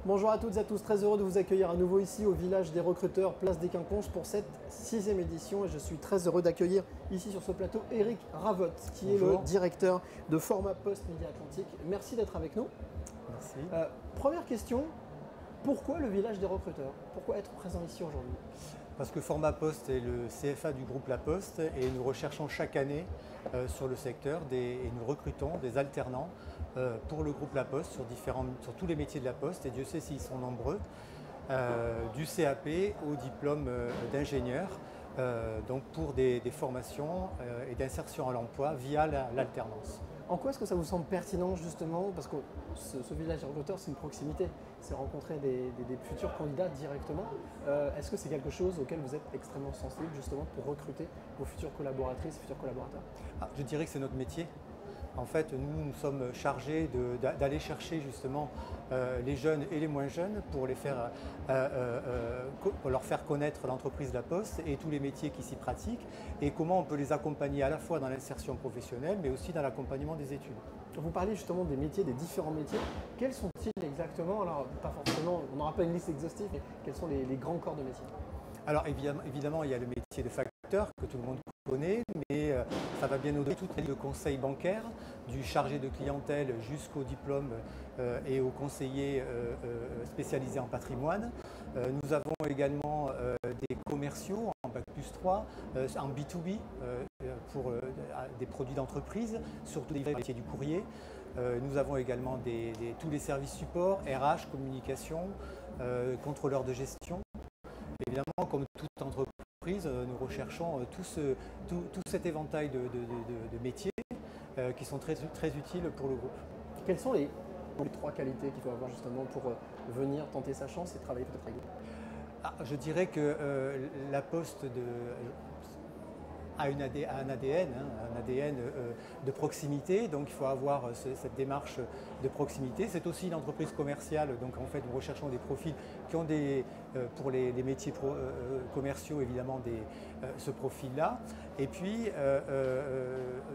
Bonjour à toutes et à tous, très heureux de vous accueillir à nouveau ici au village des recruteurs, place des Quinconces pour cette 6e édition. Et je suis très heureux d'accueillir ici sur ce plateau Eric Ravotte, qui est le directeur de Format Post Média Atlantique. Merci d'être avec nous. Merci. Première question, pourquoi le village des recruteurs? Pourquoi être présent ici aujourd'hui? Parce que Format Post est le CFA du groupe La Poste et nous recherchons chaque année sur le secteur et nous recrutons des alternants pour le groupe La Poste sur tous les métiers de La Poste, et Dieu sait s'ils sont nombreux, du CAP au diplôme d'ingénieur, donc pour des formations et d'insertion à l'emploi via l'alternance. En quoi est-ce que ça vous semble pertinent justement? Parce que ce village des recruteurs, c'est une proximité, c'est rencontrer des futurs candidats directement. Est-ce que c'est quelque chose auquel vous êtes extrêmement sensible justement pour recruter vos futures collaboratrices, futurs collaborateurs? Je dirais que c'est notre métier. En fait, nous sommes chargés d'aller chercher justement les jeunes et les moins jeunes pour leur faire connaître l'entreprise La Poste et tous les métiers qui s'y pratiquent, et comment on peut les accompagner à la fois dans l'insertion professionnelle mais aussi dans l'accompagnement des études. Vous parlez justement des métiers, des différents métiers. Quels sont-ils exactement? Alors, pas forcément, on n'aura pas une liste exhaustive, mais quels sont les grands corps de métiers? Alors évidemment, il y a le métier de facteur que tout le monde connaît, mais ça va bien au-delà de tout le conseil bancaire, du chargé de clientèle jusqu'au diplôme et aux conseillers spécialisés en patrimoine. Nous avons également des commerciaux en Bac+3, en B2B pour des produits d'entreprise, surtout les métiers du courrier. Nous avons également tous les services supports, RH, communication, contrôleurs de gestion. Évidemment, comme toute entreprise, nous recherchons tout cet éventail de métiers qui sont très utiles pour le groupe. Quelles sont les 3 qualités qu'il faut avoir justement pour venir tenter sa chance et travailler peut-être avec vous? Je dirais que La Poste a un ADN de proximité, donc il faut avoir cette démarche de proximité. C'est aussi une entreprise commerciale, donc en fait nous recherchons des profils qui ont pour les métiers commerciaux évidemment ce profil-là. Et puis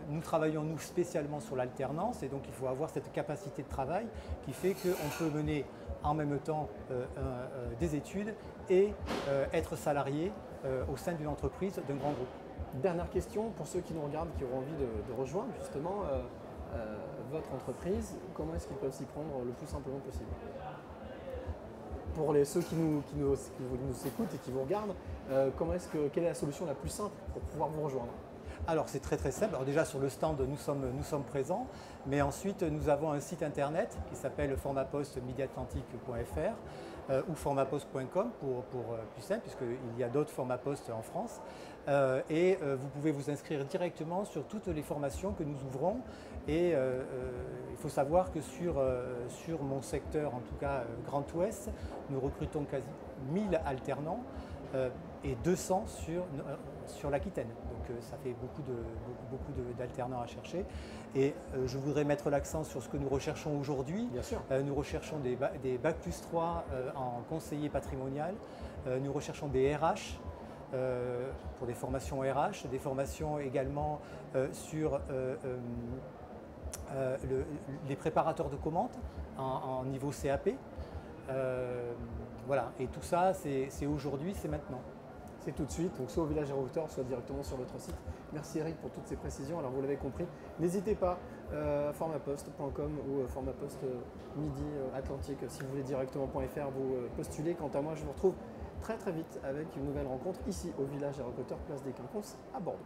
nous travaillons nous spécialement sur l'alternance, et donc il faut avoir cette capacité de travail qui fait qu'on peut mener en même temps des études et être salarié au sein d'une entreprise, d'un grand groupe. Dernière question, pour ceux qui nous regardent, qui auront envie de rejoindre justement votre entreprise, comment est-ce qu'ils peuvent s'y prendre le plus simplement possible? Pour ceux qui nous écoutent et qui vous regardent, quelle est la solution la plus simple pour pouvoir vous rejoindre? Alors c'est très simple. Alors déjà sur le stand nous sommes présents, mais ensuite nous avons un site internet qui s'appelle formatpostmediaatlantique.fr ou formatpost.com pour plus simple, puisqu'il y a d'autres formats post en France. Vous pouvez vous inscrire directement sur toutes les formations que nous ouvrons. Et il faut savoir que sur mon secteur, en tout cas Grand Ouest, nous recrutons quasi 1000 alternants et 200 sur l'Aquitaine. Donc ça fait beaucoup d'alternants à chercher. Et je voudrais mettre l'accent sur ce que nous recherchons aujourd'hui. Bien sûr. Nous recherchons des Bac+3 en conseiller patrimonial. Nous recherchons des RH pour des formations RH, des formations également sur les préparateurs de commandes en niveau CAP. Voilà, et tout ça, c'est aujourd'hui, c'est maintenant. C'est tout de suite, donc soit au village des recruteurs, soit directement sur votre site. Merci Eric pour toutes ces précisions. Alors vous l'avez compris, n'hésitez pas à formatpost.com ou formatpost Midi Atlantique si vous voulez directement.fr vous postuler. Quant à moi, je vous retrouve très vite avec une nouvelle rencontre ici au village des recruteurs, place des Quinconces à Bordeaux.